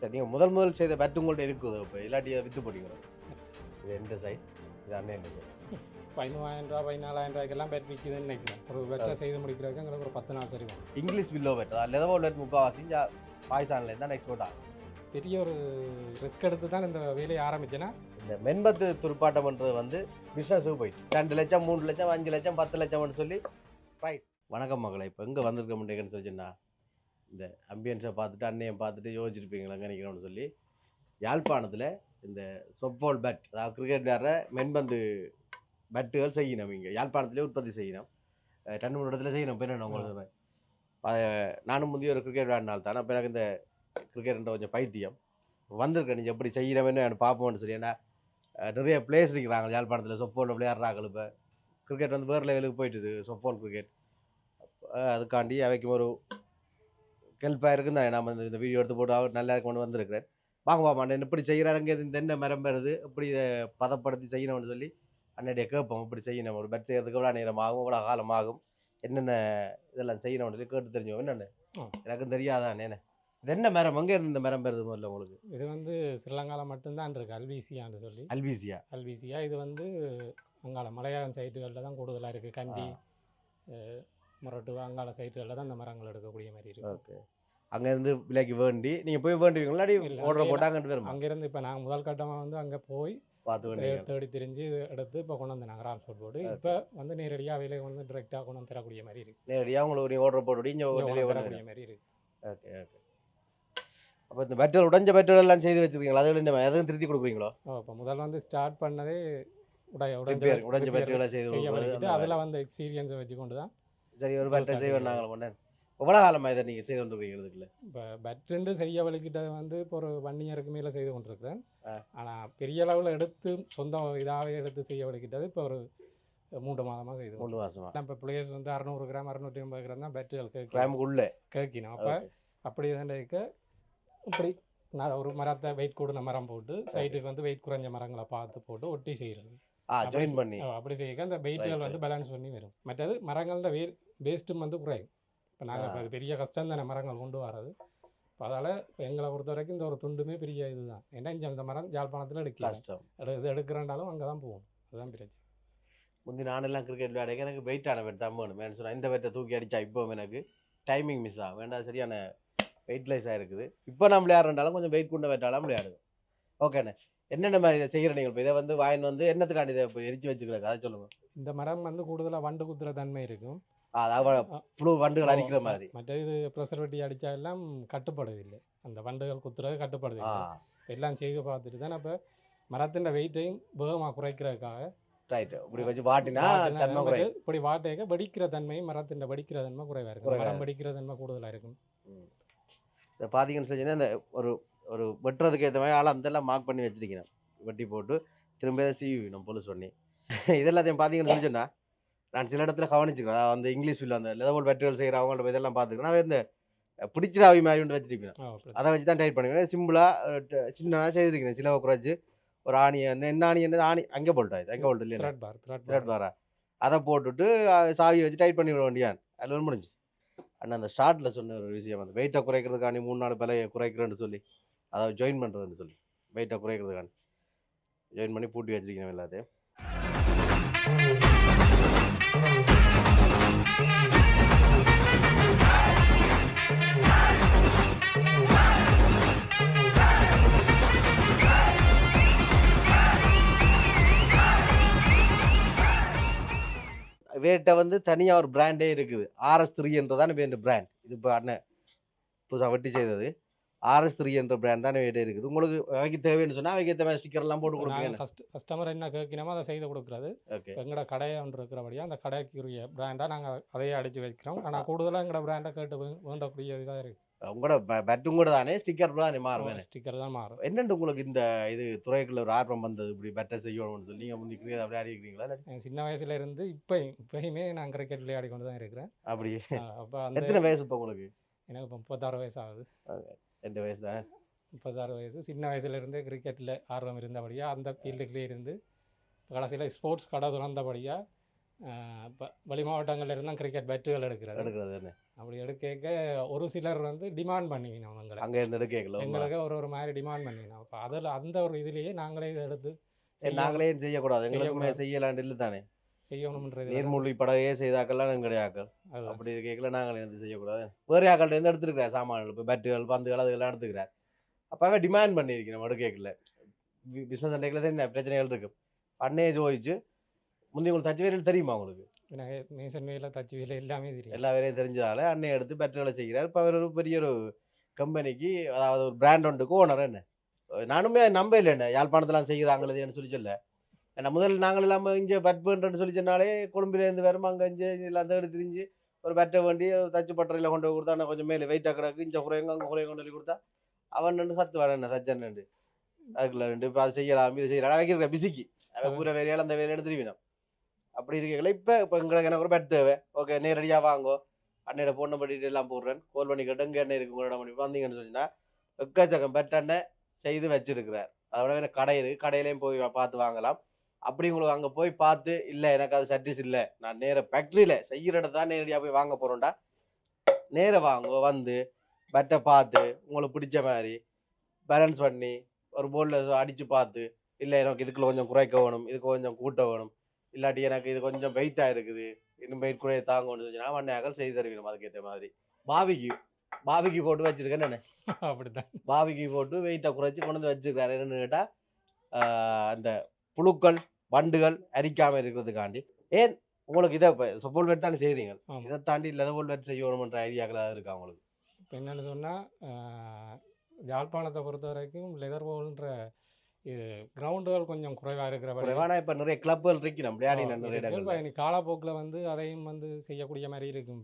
சரி நீங்கள் முதல் செய்த பேட் உங்கள்கிட்ட இருக்குது இப்போ இல்லாட்டி விற்று போட்டீங்களா? இது எந்த சைஸ்? இது அண்ணன் 15,000 14,000 பேட் விற்கிதுன்னு நினைக்கிறேன். ஒரு பேட்டை செய்து முடிக்கிறதுக்கு எங்களுக்கு ஒரு 10 நாள் சரி வரும். English willow bat leather bat முக்கால்வாசி பாகிஸ்தான்லேருந்து தான் எக்ஸ்போர்ட் ஆகும். பெரிய ஒரு ரிஸ்க் எடுத்து தான் இந்த வேலையை ஆரம்பிச்சேன்னா இந்த மென்பத்து துடுப்பாட்டம்ன்றது வந்து பிஸ்னஸுக்கு போயிட்டு 2 லட்சம் 3 லட்சம் 5 லட்சம் 10 லட்சம்னு சொல்லி ப்ரைஸ். வணக்கம் மகளை, இப்போ எங்கே வந்திருக்க முடியுங்கன்னு சொல்லிச்சுன்னா இந்த அம்பியன்ஸை பார்த்துட்டு அன்னையை பார்த்துட்டு யோசிச்சிருப்பீங்களா நினைக்கிறோம்னு சொல்லி யாழ்ப்பாணத்தில் இந்த சொப்பால் பேட், அதாவது கிரிக்கெட் விளையாடுற மென்பந்து பேட்டுகள் செய்யணும். இங்கே யாழ்ப்பாணத்திலே உற்பத்தி செய்யணும். 2-3 இடத்துல செய்யணும். இப்போ என்ன உங்களுக்கு நானும் முந்தைய ஒரு கிரிக்கெட் விளையாடினால்தான் தான் அப்போ எனக்கு இந்த கிரிக்கெட்ன்ற கொஞ்சம் பைத்தியம் வந்திருக்கேன். நீங்கள் எப்படி செய்யணும்னு எனக்கு பார்ப்போம்னு சொல்லி. ஏன்னா நிறைய பிளேயர்ஸ் இருக்கிறாங்க யாழ்ப்பாணத்தில் சொப்பால் விளையாடுறாங்க. இப்போ கிரிக்கெட் வந்து வேறு லெவலுக்கு போயிட்டுது சொப்பால் கிரிக்கெட். அதுக்காண்டி அவைக்கும் ஒரு ஹெல்ப்பாக இருக்குன்னு தான் நம்ம இந்த வீடியோ எடுத்து போட்டு நல்லா கொண்டு வந்திருக்கிறேன். வாங்க அண்ணன் இப்படி செய்கிறாருங்க, இந்த என்ன மரம் பெறுது, இப்படி இதை பதப்படுத்தி செய்யணும்னு சொல்லி அண்ணனுடைய கேட்போம். இப்படி செய்யணும், ஒரு பெட் செய்யறதுக்கு எவ்வளோ நேரம் ஆகும், எவ்வளோ காலம் ஆகும், என்னென்ன இதெல்லாம் செய்யணும்னு சொல்லி கேட்டு தெரிஞ்சோம். என்னென்ன எனக்கும் தெரியாதானே இது என்ன மரம், எங்கே இருந்து இந்த மரம் பெறுது முதல்ல உங்களுக்கு? இது வந்து ஸ்ரீலங்காவில் மட்டும்தான் இருக்குது. அல்பீசியான்னு சொல்லி. அல்பீசியா இது வந்து அங்கால மலையாளம் சைட்டுகளில் தான் கூடுதலாக இருக்குது. கண்டி முரட்டு அங்கால சைட்டுகளில் தான் இந்த மரங்கள் எடுக்கக்கூடிய மாதிரி இருக்குது. ஓகே, அங்கேருந்து விலைக்கு வேண்டி நீங்கள் போய் வேண்டுவீங்களா? ஆர்டர் போட்டாங்கட்டு வரும். அங்கேருந்து இப்போ நாங்கள் முதல் கட்டமாக வந்து அங்கே போய் பார்த்து தேடி தெரிஞ்சு எடுத்து இப்போ கொண்டு வந்து நாங்கள் டிரான்ஸ்போர்ட் போட்டு இப்போ வந்து நேரடியாக விலை வந்து டிரெக்டாக கொண்டு வந்து தரக்கூடிய மாதிரி இருக்குது. நேரடியாக உங்களுக்கு ஆர்டர் போட்டு தரக்கூடிய மாதிரி இருக்குது. Okay okay. அப்போ இந்த பெட்ரோல் உடைஞ்ச பெட்ரோல் எல்லாம் செய்து வச்சுருக்கீங்களா? எதுவும் திருத்தி கொடுக்குறீங்களோ? இப்போ முதல்ல வந்து ஸ்டார்ட் பண்ணதே உடைஞ்ச பெட்ரோலை செய்து அதில் வந்து எக்ஸ்பீரியன்ஸை வச்சு கொண்டு தான் சரி ஒரு பெட்ரோல் செய்வேன் நாங்கள் கொண்டேன். எவ்வளோ காலமாக இதை நீங்கள் செய்து கொண்டிருக்கீங்க? இப்போ பெட்ரெண்டு செய்ய வலிக்கிட்டது வந்து இப்போ ஒரு 1 இயருக்கு மேலே செய்து கொண்டிருக்கிறேன். ஆனால் பெரிய அளவில் எடுத்து சொந்த இதாகவே எடுத்து செய்ய வலிக்கிட்டது இப்போ ஒரு 3 மாதமாக செய்து 3 மாதமாக. இப்போ பிளேயர்ஸ் வந்து 600 கிராம் 650 கிராம் தான் பெட்ரோல் கிராமுக்குள்ளே கேட்கணும். அப்போ அப்படி தான் இருக்க இப்படி நான் ஒரு மரத்தை வெயிட் கூடின மரம் போட்டு சைட்டுக்கு வந்து வெயிட் குறைஞ்ச மரங்களை பார்த்து போட்டு ஒட்டி செய்கிறது. ஜாயின் பண்ணி அப்படி செய்ய அந்த வெயிட்டுகள் வந்து பேலன்ஸ் பண்ணி வரும். மற்றது மரங்களோட வேஸ்ட்டும் வந்து குறையும். இப்போ நாங்கள் இப்போ பெரிய கஷ்டம் தானே மரங்கள் கொண்டு வர்றது. இப்போ அதால் எங்களை பொறுத்த வரைக்கும் இந்த ஒரு துண்டுமே பெரிய இதுதான். ஏன்னா இங்கே அந்த மரம் யாழ்ப்பாணத்தில் இது எடுக்கிறனாலும் அங்கே தான் போகும். அதுதான் பிரச்சனை. முந்தி நானெல்லாம் கிரிக்கெட் விளையாட எனக்கு வெயிட்டான வெட் தான் வேணும். வேணும் சொன்னால் இந்த வெட்டை தூக்கி அடித்தா இப்போ எனக்கு டைமிங் மிஸ் ஆகும். வேண்டாம் சரியான வெயிட்லெஸ்ஸாக இருக்குது. இப்போ நம்ம விளையாடுறாலும் கொஞ்சம் வெயிட் கொண்டு வெட்டாலும் விளையாடுது. ஓகேண்ணே, என்னென்ன மாதிரி இதை செய்கிற நீங்கள்? இப்போ இதை வந்து வாயின் வந்து என்னத்துக்காண்டி இதை இப்போ எரிச்சு வச்சுக்கிறாங்க அதை சொல்லுங்கள். இந்த மரம் வந்து கூடுதலாக வண்டு குத்துற தன்மை இருக்கும். புழு வண்டுகள் அடிக்கிற மாதிரி. மற்ற இது ப்ரெஷர்வெட்டி அடித்தா எல்லாம் கட்டுப்படுது இல்லை. அந்த வண்டுகள் குத்துறது கட்டுப்படுது எல்லாம் செய்து பார்த்துட்டு தான் இப்போ மரத்தின் வெயிட்டையும் வேகமாக குறைக்கிறதுக்காக இப்படி வச்சு வாட்டினா இப்படி வாட்டேக்க வெடிக்கிற தன்மையும் மரத்தின் வெடிக்கிற தன்மை குறைவாக இருக்கும். மரம் வெடிக்கிற தன்மை கூடுதலாக இருக்கும். இதை பார்த்தீங்கன்னு சொன்னீங்கன்னா இந்த ஒரு வெட்டுறதுக்கு ஏற்ற மாதிரி ஆள் அதெல்லாம் மார்க் பண்ணி வச்சிருக்கணும். வெட்டி போட்டு திரும்ப சீவி நம்ம பொலிஸ் பண்ணி இதெல்லாத்தையும் பார்த்தீங்கன்னு சொன்னால் நான் சில இடத்துல கவனிச்சுக்கிறேன். அதாவது வந்து இங்கிலீஷ் ஃபில் அந்த லெதர் பெட்ரோல் செய்கிற அவங்கள்ட்ட இதெல்லாம் பார்த்துக்கிறேன். இந்த பிடிச்சிட ஆவி மாதிரி ஒன்று வச்சிருப்பேன். அதை வச்சு தான் டைட் பண்ணுவேன். சிம்பிளாக சின்னதாக செய்திருக்கிறேன். சிலவை குறைச்சி ஒரு ஆணியை வந்து என்ன ஆணி என்னது ஆணி அங்கே போல்ட்டாது அங்கே போல்ட்டு இல்லையா த்ரெட் பாரா அதை போட்டுட்டு சாவியை வச்சு டைட் பண்ணி விட வேண்டியான். அதில் ஒன்று முடிஞ்சு. ஆனால் அந்த ஸ்டார்ட்டில் சொன்ன ஒரு விஷயம் அந்த வெயிட்டை குறைக்கிறதுக்காண்டி 3-4 விலையை குறைக்கிறேன்னு சொல்லி அதை ஜாயின் பண்ணுறதுன்னு சொல்லி வெயிட்டை குறைக்கிறதுக்காண்டி ஜாயின் பண்ணி பூட்டி வச்சிருக்கேன் எல்லாத்தையும். வேட்டை வந்து தனியாக ஒரு பிராண்டே இருக்குது. RS3 என்றதான வேண்ட பிராண்ட். இது இப்போ அண்ணன் புதுசாக வெட்டி செய்தது. RS3 என்ற பிராண்ட் தானே வேட்டே இருக்குது. உங்களுக்கு அவைக்கு தேவைன்னு சொன்னால் அவைக்கு ஏற்ற மாதிரி ஸ்டிக்கர்லாம் போட்டு கொடுப்பீங்க. கஸ்டமர் என்ன கேட்கணுமோ அதை செய்து கொடுக்குறது. எங்களோட கடையை ஒன்று இருக்கிறபடியாக அந்த கடைக்குரிய பிராண்டாக நாங்கள் அதையே அடித்து வைக்கிறோம். ஆனால் கூடுதலாக எங்களோட பிராண்டை கேட்டு வேண்டக்கூடிய இதாக இருக்குது. உங்களோட பெட்டும் கூட தானே ஸ்டிக்கர் தான் மாறும். ஸ்டிக்கர் தான் மாறும். என்னென்று உங்களுக்கு இந்த இது துறைக்குள்ள ஒரு ஆர்வம் வந்தது இப்படி பெட்டை செய்யணும்னு சொல்லி? நீங்கள் முந்தி கிரிக்கெட் விளையாடி இருக்கிறீங்களா? சின்ன வயசுல இருந்து இப்பயுமே நான் கிரிக்கெட் விளையாடி கொண்டு தான் இருக்கிறேன். அப்படி அப்போ எத்தனை வயசு இப்போ உங்களுக்கு? எனக்கு இப்போ 36 வயசு ஆகுது. 2 வயசு தான். 36 வயசு. சின்ன வயசுலேருந்தே கிரிக்கெட்டில் ஆர்வம் இருந்தபடியாக அந்த ஃபீல்டுக்குள்ளே இருந்து கடைசியில் ஸ்போர்ட்ஸ் கடை திறந்தபடியாக இப்போ வெளி மாவட்டங்கள்ல இருந்தால் கிரிக்கெட் பேட்டுகள் எடுக்கிறது. எடுக்கிறது என்ன அப்படி எடுக்க ஒரு சிலர் வந்து டிமாண்ட் பண்ணிக்கணும் எங்களை. அங்கே இருந்து எடுக்கல எங்களுக்கு ஒரு மாதிரி டிமாண்ட் பண்ணிக்கணும். அப்போ அதில் அந்த ஒரு இதுலேயே நாங்களே இதை எடுத்து நாங்களே ஏன் செய்யக்கூடாது எங்களுக்குமே செய்யக்கூடாது. செய்யலாண்டு இல்லை தானே செய்யணும்ன்றது நீர்மூழ்கி படகையே செய்தாக்கெல்லாம் எங்களுடைய ஆக்கள் அதுதான். அப்படி இருக்கல நாங்கள் இருந்து செய்யக்கூடாது வேறு ஆக்கள்கிட்ட இருந்து எடுத்துருக்கிறார் சாமான்கள் இப்போ பேட்டுகள் பந்துகள் அதெல்லாம் எடுத்துக்கிறார் அப்போவே டிமாண்ட் பண்ணியிருக்கணும் எடுக்கல பிஸ்னஸ் அண்டைக்கில் தான் இந்த பிரச்சனைகள் இருக்கு அன்னையே ஜோதிச்சு முந்தைய உங்களுக்கு தச்சு வேலையில் தெரியுமா உங்களுக்கு மேசன் வேலை தச்சு வேலை எல்லாமே தெரியும். எல்லா வேலையும் தெரிஞ்சதால அன்னையை எடுத்து பேட்டுகளை செய்கிறார் இப்போ அவர் ஒரு பெரிய ஒரு கம்பெனிக்கு அதாவது ஒரு பிராண்ட் ஒன்றுக்கு ஓனர் என்ன நானுமே நம்ப இல்லை என்ன யாழ்ப்பாணத்தெல்லாம் செய்கிறாங்களேன்னு சொல்லி சொல்ல ஏன்னா முதல் நாங்கள் இல்லாமல் இங்கே பேட் பண்ணுறேன்னு சொல்லி சொன்னாலே கொழும்புலேருந்து வரும் அங்கே இங்கே எல்லாம் தேடி திரிஞ்சு ஒரு பேட்டை வண்டி தச்சு பட்டறையில் கொண்டு போய் கொடுத்தா கொஞ்சம் மேலே வெயிட்டாக கிடக்கு இங்கே குறையங்க அங்கே குறைய கொண்டு சொல்லி கொடுத்தா அவன் ரெண்டு சத்து வேணும் என்ன தச்சன் ரெண்டு அதுக்குள்ள ரெண்டு இப்போ அது செய்யலாம் இது செய்யலாம் வைக்கிற பிசிக்கு அவன் பூரா வேலையால் அந்த வேலையை எடுத்துருவினோம் அப்படி இருக்கல இப்போ எங்களுக்கு எனக்கு ஒரு பேட் தேவை ஓகே நேரடியாக வாங்கோ அன்னையோட ஃபோன் நம்பர் டீட்டெயில் எல்லாம் போடுறேன் கால் பண்ணி கேட்டு இங்கே என்ன இருக்கு உங்களோட பண்ணி வந்தீங்கன்னு சொன்னா எக்கச்சக்கம் பெட் அண்ணை செய்து வச்சிருக்கிறார் அதோட எனக்கு கடை இருக்கு கடையிலையும் போய் பார்த்து வாங்கலாம் அப்படி உங்களுக்கு அங்கே போய் பார்த்து இல்லை எனக்கு அது சர்டிஸ் இல்லை நான் நேர ஃபேக்ட்ரியில் செய்கிற இடத்த தான் நேரடியாக போய் வாங்க போகிறோம்டா நேர வாங்க வந்து பெட்டை பார்த்து உங்களுக்கு பிடிச்ச மாதிரி பேலன்ஸ் பண்ணி ஒரு போர்டில் அடித்து பார்த்து இல்லை எனக்கு இதுக்குள்ள கொஞ்சம் குறைக்க வேணும் இதுக்கு கொஞ்சம் கூட்ட வேணும் இல்லாட்டி எனக்கு இது கொஞ்சம் வெயிட்டாக இருக்குது இன்னும் வெயிட் கூட தாங்கன்னு சொன்னா வண்ணையாக்கள் செய்து தருவிடும் அதுக்கேற்ற மாதிரி பாவிக்கு போட்டு வச்சிருக்கேன் நான் அப்படித்தான் பாவிக்கு போட்டு வெயிட்டை குறைச்சி கொண்டு வந்து வச்சிருக்காரு என்னன்னு கேட்டால் அந்த புழுக்கள் வண்டுகள் அரிக்காமல் இருக்கிறதுக்காண்டி ஏன் உங்களுக்கு இதை இப்போ சொப்போல் வெட் தானே செய்கிறீங்க இதை தாண்டி லெதபோல் வெட் செய்யணும்ன்ற ஐடியாக்களாக இருக்கா உங்களுக்கு இப்போ என்னென்னு சொன்னால் யாழ்ப்பாணத்தை பொறுத்த வரைக்கும் லெதர் போல்ன்ற இது கிரவுண்டுகள் கொஞ்சம் குறைவாக இருக்கிற ஆனால் இப்போ நிறைய கிளப்புகள் இருக்கு நம்ம விளையாடி நிறைய இப்போ இடங்கள் காலப்போக்கில் வந்து அதையும் வந்து செய்யக்கூடிய மாதிரி இருக்கும்.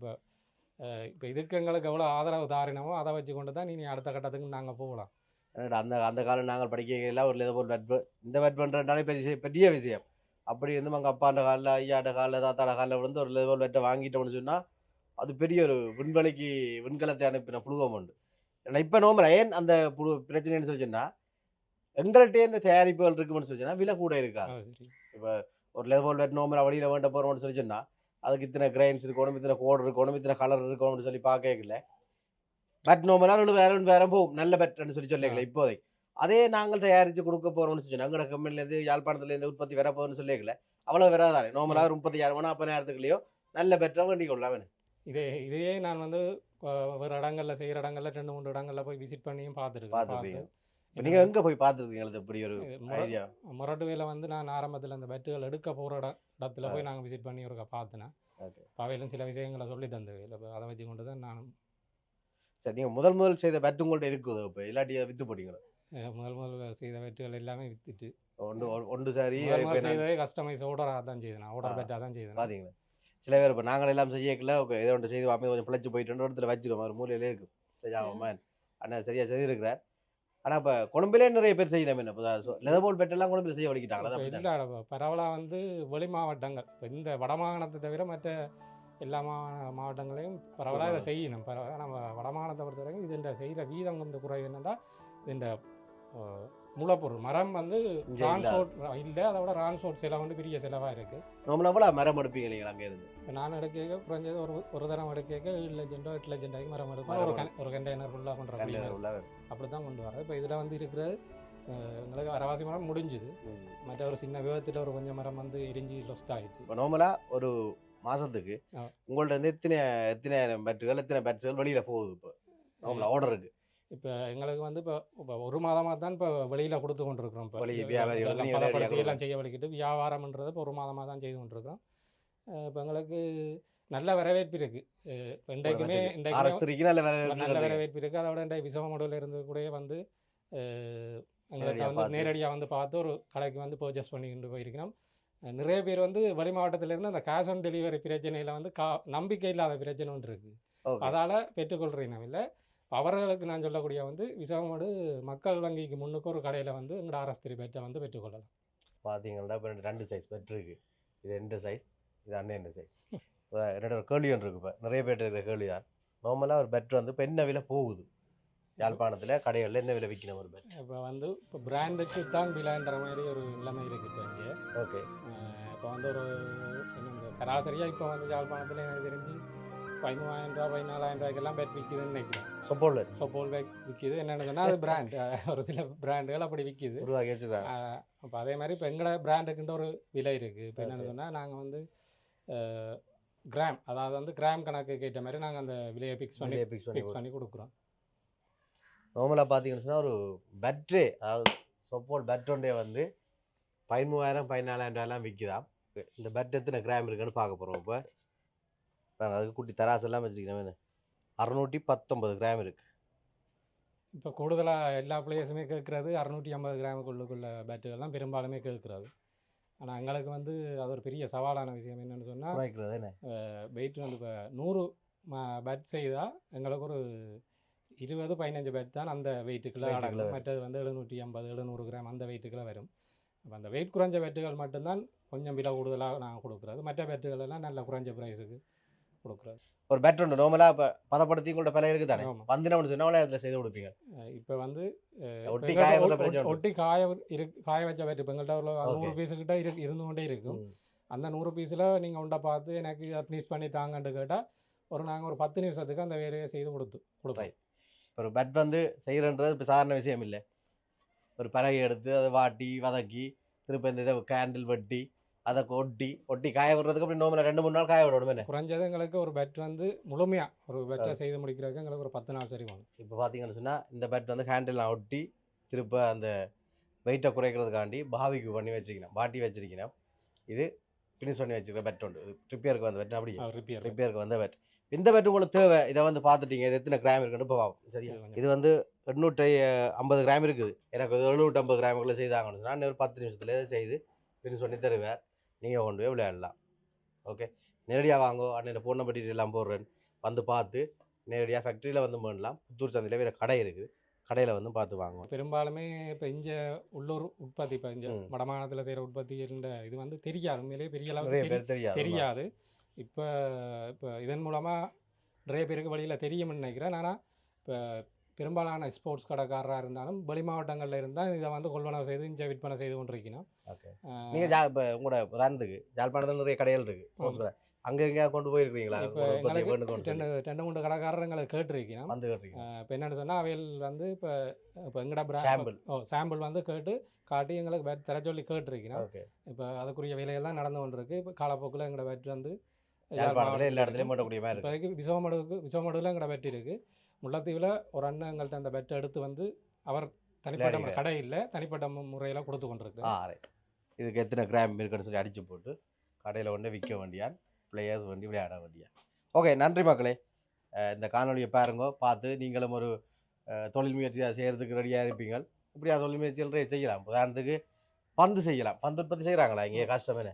இப்போ இதுக்கு எங்களுக்கு எவ்வளோ ஆதரவு தாரினமோ அதை வச்சு கொண்டு தான் நீ அடுத்த கட்டத்துக்கு நாங்கள் போகலாம். அந்த அந்த காலம் நாங்கள் படிக்கலாம் ஒரு லெதபோல் வெட் இந்த வெட் பண்ணுறதுனாலே பெரிய விஷயம் அப்படி இருந்து அங்கே அப்பாண்ட காலில் ஐயாண்ட காலில் தாத்தாட காலில் விழுந்து ஒரு லெதபோல் வெட்டை வாங்கிட்டோம்னு சொன்னால் அது பெரிய ஒரு விண்வெளிக்கு விண்கலத்தை அனுப்பின புழுவம் உண்டு. ஏன்னா இப்போ நோம்பல ஏன் அந்த புழு பிரச்சனைன்னு சொல்லி சொன்னால் எங்கள்கிட்டே இந்த தயாரிப்புகள் இருக்குன்னு சொல்லி சொன்னால் விலை கூட இருக்காது. இப்போ ஒரு லெதபோல் வெட் நோம்பல வழியில் வேண்ட போகிறோம்னு சொல்லி சொன்னால் அதுக்கு இத்தனை கிரைன்ஸ் இருக்கணும் இத்தனை கோடு இருக்கணும் இத்தனை கலர் இருக்கணும்னு சொல்லி பார்க்கல பெட் நோம்பலாம் வேற போகும் நல்ல பெட்னு சொல்லி சொல்லிக்கல இப்போதைக்கு அதே நாங்கள் தயாரித்து கொடுக்க போகிறோம்னு சொல்லி எங்களோட கம்பெனிலேருந்து யாழ்ப்பாணத்துலேருந்து உற்பத்தி வர போகுதுன்னு சொல்லிக்கல அவ்வளோ வராதானே நோம்பலாக 30,000 40,000 நல்ல பெட்டராக வேண்டி கொள்ளலாம் வேணும். இதையே நான் வந்து வேறு இடங்களில் செய்கிற இடங்களில் 2-3 இடங்களில் போய் விசிட் பண்ணியும் பார்த்துருக்கேன். நீங்கள் எங்கே போய் பார்த்துருக்கீங்க இப்படி ஒரு ஐடியா? மொரட்டுவையில் வந்து நான் ஆரம்பத்தில் அந்த பெட்டுகள் எடுக்க போகிற இடத்துல போய் நாங்கள் விசிட் பண்ணி ஒரு பார்த்தேன். அவையிலும் சில விஷயங்களை சொல்லி தந்தவை அதை வச்சு கொண்டு தான் நானும். சரி நீங்கள் முதல் செய்த பெட்டு உங்கள்கிட்ட இருக்குது இப்போ இல்லாட்டி விற்று போட்டீங்களா? முதல் செய்த பெட்டுகள் எல்லாமே விற்றுட்டு ஒன்று சாரி செய்ததே கஸ்டமைஸ் ஆர்டராக தான் செய்தேன். ஆர்டர் பெட்டாக தான் செய்தேன். பார்த்தீங்களா சில பேர் இப்போ நாங்கள் எல்லாம் செய்யக்கல ஓகே ஏதோ ஒன்று செய்து வாப்பி கொஞ்சம் பிழைச்சி போயிட்டு இடத்துல வச்சிருவோம் ஒரு மூலையிலே இருக்கும் சரியாமன் அண்ணா சரியாக செய்திருக்கிறார். ஆனால் இப்போ கொழும்பிலே நிறைய பேர் செய்யணும் என்ன இப்போ லெதபோல் பெட்டெல்லாம் கொழும்பில் செய்ய வலிக்கிட்டாங்களா? இல்லை பரவலாக வந்து வெளி மாவட்டங்கள் இந்த வடமாகாணத்தை தவிர மற்ற எல்லா மாவட்டங்களையும் பரவலாக இதை செய்யணும். பரவாயில்ல நம்ம வடமாகாணத்தை பொறுத்த வரைக்கும் இது செய்கிற வீதம் வந்து குறைவு என்னென்னா இந்த மூலப்பொருள் மரம் வந்து டிரான்ஸ்போர்ட் இல்லை அதை விட டிரான்ஸ்போர்ட் செலவு வந்து பெரிய செலவாக இருக்குது. நம்மள எவ்வளோ மரம் எடுப்பீங்க நீங்கள் அங்கே இருந்து? இப்போ நான் எடுக்க குறைஞ்சது ஒரு தரம் எடுக்க 7 லட்சம் ரூபா 8 லட்சம் ரூபாய்க்கு மரம் எடுக்கும். ஒரு கண்டெய்னர் ஃபுல்லாக பண்ணுற அப்படி தான் கொண்டு வரேன். இப்போ இதில் வந்து இருக்கிறது எங்களுக்கு அரவாசி மரம் முடிஞ்சுது. மற்ற ஒரு சின்ன விபத்தில் ஒரு கொஞ்சம் மரம் வந்து எரிஞ்சு லொஸ்ட் ஆகிடுச்சு. இப்போ நார்மலாக ஒரு மாதத்துக்கு உங்கள்ட்ட இருந்து எத்தனை பேட்ஸ்கள் வெளியில் போகுது? இப்போ நார்மலாக ஆர்டர் இருக்குது. இப்போ எங்களுக்கு வந்து இப்போ ஒரு மாதமாக தான் இப்போ வெளியில் கொடுத்து கொண்டிருக்கிறோம். இப்போ பதப்படுத்தியெல்லாம் செய்ய வலிக்கிட்டு வியாபாரம்ன்றது இப்போ ஒரு மாதமாக தான் செய்து கொண்டிருக்கிறோம். இப்போ எங்களுக்கு நல்ல வரவேற்பு இருக்குது. இன்றைக்குமே நல்ல வரவேற்பு இருக்குது. அதோட இன்றைக்கு விசவமடுவில் இருந்து கூட வந்து எங்கள்கிட்ட வந்து நேரடியாக வந்து பார்த்து ஒரு கடைக்கு வந்து பர்ச்சேஸ் பண்ணிக்கிட்டு போயிருக்கிறோம். நிறைய பேர் வந்து வெளி மாவட்டத்திலேருந்து அந்த கேஷ் ஆன் டெலிவரி பிரச்சனையில் வந்து நம்பிக்கை இல்லாத பிரச்சனை ஒன்று இருக்குது. அதால் பெற்றுக்கொள்கிறேன் நான் இல்லை. அவர்களுக்கு நான் சொல்லக்கூடிய வந்து விசவமடு மக்கள் வங்கிக்கு முன்னுக்கு ஒரு கடையில் வந்து எங்களோட அரஸ்திரி பெட்டை வந்து பெற்றுக்கொள்ளலாம். பார்த்தீங்கன்னா இப்போ 2 சைஸ் பெட் இருக்குது. இது 2 சைஸ் இது அண்ணன் சைஸ். என்னோட கேள்வி ஒன்று இருக்குது. இப்போ நிறைய பேர் இருக்கிற கேள்வி தான் நார்மலாக ஒரு பெட் வந்து இப்போ என்ன விலை போகுது? யாழ்ப்பாணத்தில் கடைகளில் என்ன விலை விற்கணும் ஒரு பேட்? இப்போ வந்து இப்போ பிராண்டுக்கு தான் விலைன்ற மாதிரி ஒரு நிலைமை இருக்குது இப்போ இங்கே. ஓகே. இப்போ வந்து ஒரு என்ன சராசரியாக இப்போ வந்து யாழ்ப்பாணத்தில் எனக்கு தெரிஞ்சு 13,000 ரூபா 14,000 ரூபாய்க்கெல்லாம் பேட் விற்கிதுன்னு நினைக்கிறேன். சொப்போல் பேக் விற்கிது. என்னென்னு சொன்னால் அது பிராண்ட் ஒரு சில பிராண்டுகள் அப்படி விற்கிது. உருவாக்கி வச்சுருக்காங்க. அப்போ அதே மாதிரி இப்போ எங்களோட பிராண்டுக்குன்ற ஒரு விலை இருக்குது. இப்போ என்னென்னு சொன்னால் நாங்கள் வந்து கிராம், அதாவது வந்து கிராம் கணக்கு கேட்ட மாதிரி நாங்கள் அந்த விலையை ஃபிக்ஸ் பண்ணி கொடுக்குறோம். நார்மலாக பார்த்தீங்கன்னு சொன்னால் ஒரு பேட்ரே, அதாவது சொப்போல் பேட் ஒன்றே வந்து 13,000 14,000 ரூபாயெல்லாம் விற்கிதான். இந்த பேட் எத்தனை கிராம் இருக்குன்னு பார்க்க போகிறோம். இப்போ நாங்கள் அதுக்கு குட்டி தராசெல்லாம் வச்சுக்கிறோம். 619 கிராம் இருக்குது. இப்போ கூடுதலாக எல்லா பிளேயர்ஸுமே கேட்குறது 650 கிராமுக்குள்ளுக்குள்ள பேட்டுகள்லாம் பெரும்பாலுமே கேட்குறது. ஆனால் எங்களுக்கு வந்து அது ஒரு பெரிய சவாலான விஷயம். என்னென்னு சொன்னால் வெயிட் வந்து இப்போ 100 பேட் செய்தால் எங்களுக்கு ஒரு 20-15 பேட் தான் அந்த வெயிட்டுக்குள்ளே அடங்கும். மற்றது வந்து 750-700 கிராம் அந்த வெயிட்டுக்குள்ளே வரும். அப்போ அந்த வெயிட் குறைஞ்ச பேட்டுகள் மட்டும்தான் கொஞ்சம் விலை கூடுதலாக நாங்கள் கொடுக்குறது. மற்ற பேட்டுகள் எல்லாம் நல்ல குறைஞ்ச ப்ரைஸுக்கு கொடுக்குறது. ஒரு பேட் ஒன்று நார்மலாக இப்போ பதப்படுத்தி உங்கள்ட்ட பல இருக்குது தானே, வந்துன்னு சொன்னால் இடத்துல செய்து கொடுப்பீங்க. இப்போ வந்து ஒட்டி காய வச்ச பேட் இப்போ எங்கள்கிட்ட ஒரு 100 பீஸுக்கிட்ட இருந்து கொண்டே இருக்கும். அந்த 100 பீஸில் நீங்கள் உண்டை பார்த்து எனக்கு இதை ப்ளீஸ் பண்ணி தாங்கன்னு கேட்டால் நாங்கள் ஒரு 10 நிமிஷத்துக்கு அந்த வேலையை செய்து கொடுப்போம். ஒரு பெட் வந்து செய்கிறன்றது இப்போ சாதாரண விஷயம் இல்லை. ஒரு பலகை எடுத்து அதை வாட்டி வதக்கி திருப்பி இந்த இதை கேண்டில் வெட்டி அதை ஒட்டி காய விடுறதுக்கு அப்படி நோம்பில் 2-3 நாள் காய விடணுமே. குறைஞ்சது எங்களுக்கு ஒரு பெட் வந்து முழுமையாக ஒரு பெட்டை செய்து முடிக்கிறதுக்கு எங்களுக்கு ஒரு 10 நாள் சரி வேணும். இப்போ பார்த்தீங்கன்னு சொன்னால் இந்த பெட் வந்து ஹேண்டில்லாம் ஒட்டி திருப்ப அந்த வெயிட்டை குறைக்கிறதுக்காண்டி பாவிக்கு பண்ணி வச்சுக்கணும், வாட்டி வச்சிருக்கணும். இது ஃபினிஷ் பண்ணி வச்சுக்கிற பெட் உண்டு. ரிப்பேருக்கு வந்த பெட். அப்படி ரிப்பேருக்கு வந்த பெட். இந்த பெட் உங்களுக்கு தேவை, இதை வந்து பார்த்துட்டீங்க இது எத்தனை கிராம் இருக்குன்னு இப்போ பார்ப்போம். சரியா? இது வந்து 850 கிராம் இருக்குது. எனக்கு 750 கிராமுக்குள்ளே செய்தாங்கன்னு சொன்னால் ஒரு 10 நிமிஷத்துல செய்து ஃபினிஷ் பண்ணி தருவேன். நீங்கள் கொண்டு போய் விளையாடலாம். ஓகே, நேரடியாக வாங்கோ. அன்னைக்கு ஃபோன் நம்பர் டீட்டெயில் எல்லாம் போடுறேன், வந்து பார்த்து நேரடியாக ஃபேக்ட்ரியில் வந்து பண்ணலாம். புத்தூர் சந்தையில் வேறு கடை இருக்குது, கடையில் வந்து பார்த்து வாங்குவோம். பெரும்பாலுமே இப்போ இங்கே உள்ளூர் உற்பத்தி, இப்போ இங்கே வடமாநிலத்தில் செய்கிற உற்பத்தி இது வந்து தெரியாது, உண்மையிலேயே பெரிய அளவுக்கு தெரியாது. இப்போ இதன் மூலமாக நிறைய பேருக்கு வழியில் தெரியும்னு நினைக்கிறேன். ஆனால் இப்போ பெரும்பாலான ஸ்போர்ட்ஸ் கடைக்காரராக இருந்தாலும் வெளி மாவட்டங்களில் இருந்தால் இதை வந்து கொள்வனவு செய்து இங்கே விற்பனை செய்து கொண்டிருக்கணும். ஓகே, நீங்கள் இப்போ உங்களோட உதாரணத்துக்கு யாழ்ப்பாணத்தில் நிறைய கடைகள் இருக்குது ஸ்போர்ட்ஸ் கடை, அங்கே எங்கேயா கொண்டு போயிருக்கீங்களா? இப்போ எங்களுக்கு 2-3 கடைக்காரர் எங்களை கேட்டிருக்கீங்க. இப்போ என்னென்னு சொன்னால் அவையில் வந்து இப்போ எங்கட சாம்பிள் வந்து காட்டி எங்களுக்கு தர சொல்லி கேட்டிருக்கீங்க. இப்போ அதுக்குரிய வேலையெல்லாம் நடந்து கொண்டிருக்கு. இப்போ காலப்போக்கில் எங்களோட பேட் வந்து எல்லா இடத்துலையும் போட்டக்கூடிய மாதிரி இப்போதைக்கு விசவமடுவில் எங்களோட பேட் இருக்குது. முல்லைத்தீவில் ஒரு அண்ணன் எங்கள்கிட்ட அந்த பெட்டை எடுத்து வந்து அவர் தனிப்பட்ட கடை இல்லை, தனிப்பட்ட முறையில் கொடுத்து கொண்டிருக்கு. இதுக்கு எத்தனை கிராம் இருக்குன்னு சொல்லி அடித்து போட்டு கடையில் கொண்டு விற்க வேண்டியான், பிளேயர்ஸ் வண்டி விளையாட வேண்டியான். ஓகே, நன்றி மக்களே. இந்த காணொலியை பாருங்க, பார்த்து நீங்களும் ஒரு தொழில் முயற்சியாக செய்கிறதுக்கு ரெடியாக இருப்பீங்க. இப்படியா தொழில் முயற்சிகள் செய்யலாம். உதாரணத்துக்கு பந்து செய்யலாம், பந்து உற்பத்தி செய்கிறாங்களா இங்கே கஷ்டமே.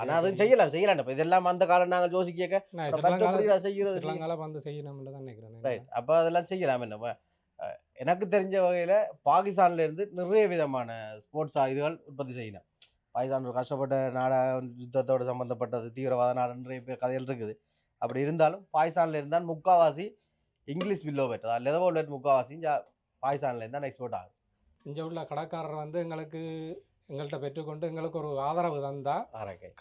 ஆனால் அதுவும் செய்யலாம். இப்போ இதெல்லாம் அந்த காலம் நாங்கள் யோசிக்க ரைட். அப்போ அதெல்லாம் செய்யலாம். என்ன எனக்கு தெரிஞ்ச வகையில் பாகிஸ்தான்லேருந்து நிறைய விதமான ஸ்போர்ட்ஸ் இதுகள் உற்பத்தி செய்யணும். பாகிஸ்தான் ஒரு கஷ்டப்பட்ட நாடா, யுத்தத்தோடு சம்மந்தப்பட்டது, தீவிரவாத நாடு, நிறைய பேர் கதைகள் இருக்குது. அப்படி இருந்தாலும் பாகிஸ்தானில் இருந்தால் முக்கால்வாசி இங்கிலீஷ் பில்லோ பெட், அதாவது லெதவோ பெட் முக்கால்வாசி பாகிஸ்தான்லேருந்து தான் எக்ஸ்போர்ட் ஆகும். இங்கே உள்ள கடைக்காரர் வந்து எங்கள்கிட்ட பெற்றுக்கொண்டு எங்களுக்கு ஒரு ஆதரவு தந்தால்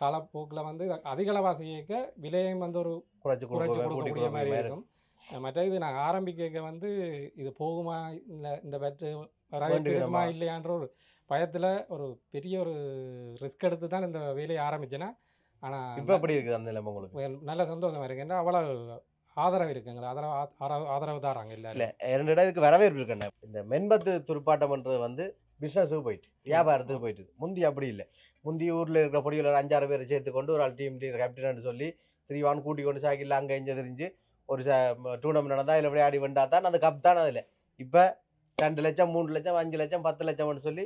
காலப்போக்கில் வந்து அதிகளவாக செய்ய விலையும் வந்து ஒரு குறைச்சி கொடுக்கக்கூடிய மாதிரி இருக்கும். மற்ற இது நாங்கள் ஆரம்பிக்க வந்து இது போகுமா இல்லை இந்த பெட்டு வருமா இல்லையான்ற ஒரு பயத்தில் ஒரு பெரிய ஒரு ரிஸ்க் எடுத்து தான் இந்த வேலையை ஆரம்பிச்சேன்னா. ஆனால் இப்போ எப்படி இருக்குது அந்த நிலைமை உங்களுக்கு? நல்ல சந்தோஷமாக இருக்குன்னா அவ்வளோ ஆதரவு இருக்குங்களா, ஆதரவு தாராங்க இல்லை 2 இடத்துக்கு வரவேற்பு இருக்குண்ணே. இந்த மென்பத்து துடுப்பாட்டம்ன்றது வந்து பிஸ்னஸுக்கு போயிட்டு வியாபாரத்துக்கு போயிட்டு. முந்தி அப்படி இல்லை. முந்தி ஊரில் இருக்கிற பொடிகள் 5-6 பேரை சேர்த்துக்கொண்டு ஒரு ஆள் டீம் கேப்டன் சொல்லி 3-1 கூட்டி கொண்டு சாக்கில் அங்கே இங்கே தெரிஞ்சு ஒரு டூர்னமெண்ட் நடந்தால் இதில் விளையாடி வந்தா தான் அந்த கப் தான். அதில் இப்போ 2 லட்சம் 3 லட்சம் 5 லட்சம் 10 லட்சம்னு சொல்லி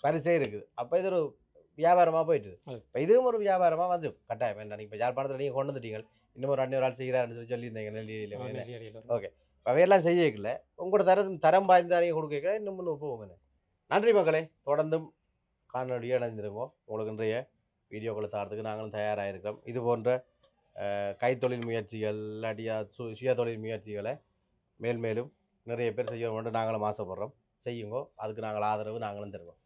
பரிசே இருக்குது. அப்போ இது ஒரு வியாபாரமாக போயிட்டு. இப்போ இதுவும் ஒரு வியாபாரமாக வந்து கட்டாயம் வேண்டாம். நீங்கள் இப்போ யாழ்ப்பாணத்தில் நீங்கள் கொண்டு வந்துட்டீங்க, இன்னும் ஒரு 2 ஆள் செய்கிறாருன்னு சொல்லியிருந்தீங்க நெல்லியில். ஓகே, அவையெல்லாம் செய்யல உங்களோட தரம் வாய்ந்த நீங்கள் கொடுக்க இன்னும் முன்னு போவோம். நன்றி மக்களே, தொடர்ந்தும் காணொலியை இணைந்திருக்கோம். உங்களுக்கு இன்றைய வீடியோக்களை தரத்துக்கு நாங்களும் தயாராக இருக்கிறோம். இது போன்ற கைத்தொழில் முயற்சிகள் இல்லாட்டியா சுய தொழில் முயற்சிகளை மேல் மேலும் நிறைய பேர் செய்ய வேண்டும் நாங்களும் ஆசைப்படுறோம். செய்யுங்கோ. அதுக்கு நாங்கள் ஆதரவு நாங்களும் தருவோம்.